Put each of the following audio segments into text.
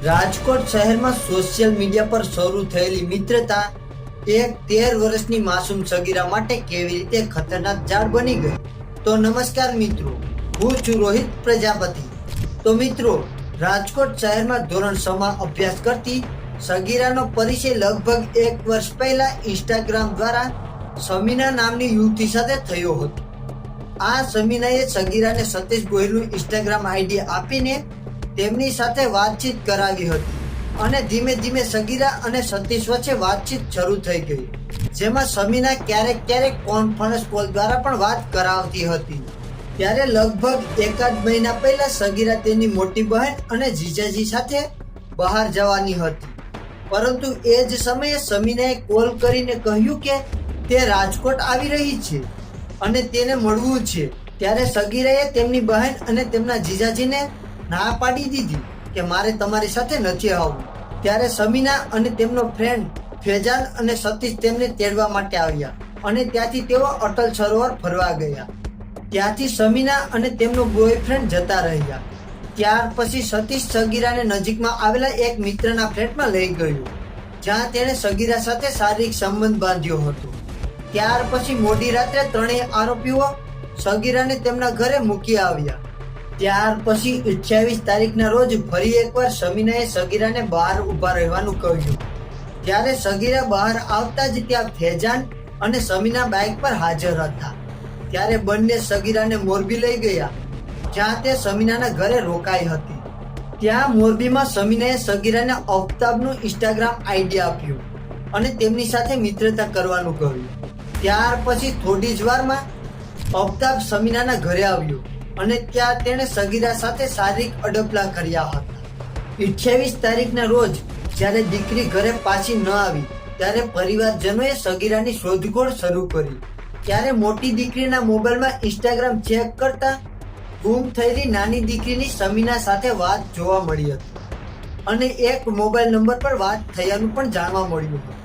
રાજકોટ શહેરમાં social media પર શરૂ થયેલી મિત્રતા એક 13 વર્ષની માસૂમ સગીરા માટે કેવી રીતે ખતરનાક ઝાડ બની ગઈ. તો નમસ્કાર મિત્રો, હું છું રોહિત પ્રજાપતિ. તો મિત્રો, રાજકોટ શહેરમાં ધોરણ 6 માં અભ્યાસ કરતી સગીરાનો પરિચય લગભગ 1 વર્ષ પહેલા ઇન્સ્ટાગ્રામ દ્વારા સમીના નામની યુવતી સાથે થયો હતો. આ સમીનાએ સગીરાને સતીશ ગોહિલનું ઇન્સ્ટાગ્રામ આઈડી આપીને તેમની સાથે વાતચીત કરાવી હતી અને ધીમે ધીમે સગીરા અને સતીશ વચ્ચે વાતચીત શરૂ થઈ ગઈ, જેમાં સમીના ક્યારેક કોન્ફરન્સ કોલ દ્વારા પણ વાત કરાવતી હતી. ત્યારે લગભગ એકાદ મહિના પહેલા સગીરા તેની મોટી બહેન અને જીજાજી સાથે બહાર જવાની હતી, પરંતુ એ જ સમયે સમીનાએ કોલ કરીને કહ્યું કે તે રાજકોટ આવી રહી છે અને તેને મળવું છે. ત્યારે સગીરાએ તેમની બહેન અને તેમના જીજાજીને ના પાડી દીધી કે મારે તમારી સાથે નથી આવવું. ત્યારે સમીના અને તેમનો ફ્રેન્ડ ફેજાન અને સતીશ તેમને તેડવા માટે આવ્યા અને ત્યાંથી તેઓ અટલ સરોવર ફરવા ગયા. ત્યાંથી સમીના અને તેમનો બોયફ્રેન્ડ જતા રહ્યા. ત્યાર પછી સતીશ સગીરાને નજીકમાં આવેલા એક મિત્રના ફ્લેટમાં લઈ ગયો, જ્યાં તેણે સગીરા સાથે શારીરિક સંબંધ બાંધ્યો હતો. ત્યાર પછી મોડી રાત્રે ત્રણેય આરોપીઓ સગીરાને તેમના ઘરે મૂકી આવ્યા. ત્યાર પછી 28 તારીખના રોજ ફરી એકવાર સમીનાએ સગીરાને બહાર ઊભા રહેવાનું કહ્યું. ત્યારે સગીરા બહાર આવતા જ ત્યાં ફેજાન અને સમીના બાઇક પર હાજર હતા. ત્યારે બંને સગીરાને મોરબી લઈ ગયા, જ્યાં તે સમીનાના ઘરે રોકાઈ હતી. ત્યાં મોરબીમાં સમીનાએ સગીરાને અફતાબનું ઇન્સ્ટાગ્રામ આઈડી આપ્યું અને તેમની સાથે મિત્રતા કરવાનું કહ્યું. ત્યાર પછી થોડી જ વારમાં અફતાબ સમીનાના ઘરે આવ્યો અને ત્યાં તેણે સગીરા સાથે શારીરિક અડપલા કર્યા હતા. 28 તારીખના રોજ જ્યારે દીકરી ઘરે પાછી ન આવી ત્યારે પરિવારજનોએ સગીરાની શોધખોળ શરૂ કરી. ત્યારે મોટી દીકરીના મોબાઈલમાં ઇન્સ્ટાગ્રામ ચેક કરતા ગુમ થયેલી નાની દીકરીની સમીના સાથે વાત જોવા મળી હતી અને એક મોબાઈલ નંબર પર વાત થયાનું પણ જાણવા મળ્યું હતું.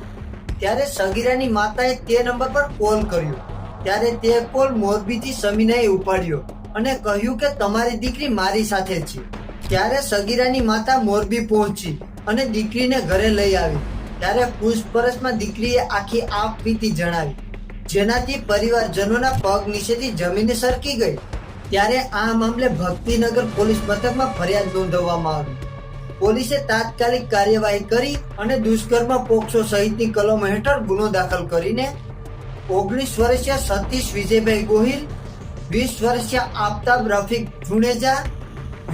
ત્યારે સગીરાની માતાએ તે નંબર પર કોલ કર્યો. ત્યારે તે કોલ મોરબીથી સમીનાએ ઉપાડ્યો અને કહ્યું કે તમારી દીકરી મારી સાથે છે. ત્યારે સગીરાની માતા મોરબી પહોંચી અને દીકરીને ઘરે લઈ આવી. ત્યારે પૂછપરછમાં દીકરીએ આખી આપવીતી જણાવી, જેનાથી પરિવારજનોના પગ નીચેથી જમીને સરકી ગઈ. ત્યારે આ મામલે ભક્તિનગર પોલીસ મથકમાં ફરિયાદ નોંધવામાં આવી. પોલીસે તાત્કાલિક કાર્યવાહી કરી અને દુષ્કર્મ પોક્સો સહિતની કલમો હેઠળ ગુનો દાખલ કરીને 19 વર્ષીય સતીશ વિજયભાઈ ગોહિલ, 20 વર્ષીય આફતાબ રફીક જુનેજા,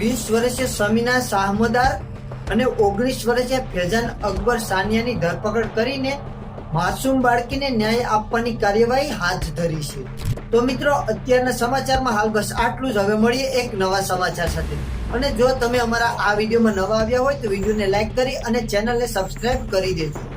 20 વર્ષીય સમીના શાહમદાર અને 19 વર્ષીય ફેજાન અકબર સાનિયાની ધરપકડ કરીને માસૂમ બાળકીને ન્યાય આપવાની કાર્યવાહી હાથ ધરી છે. તો મિત્રો, અત્યારના સમાચારમાં હાલ બસ આટલું જ. હવે મળીએ એક નવા સમાચાર સાથે. અને જો તમે અમારા આ વિડીયોમાં નવા આવ્યા હોય તો વિડીયોને લાઈક કરી અને ચેનલને સબસ્ક્રાઇબ કરી દેજો.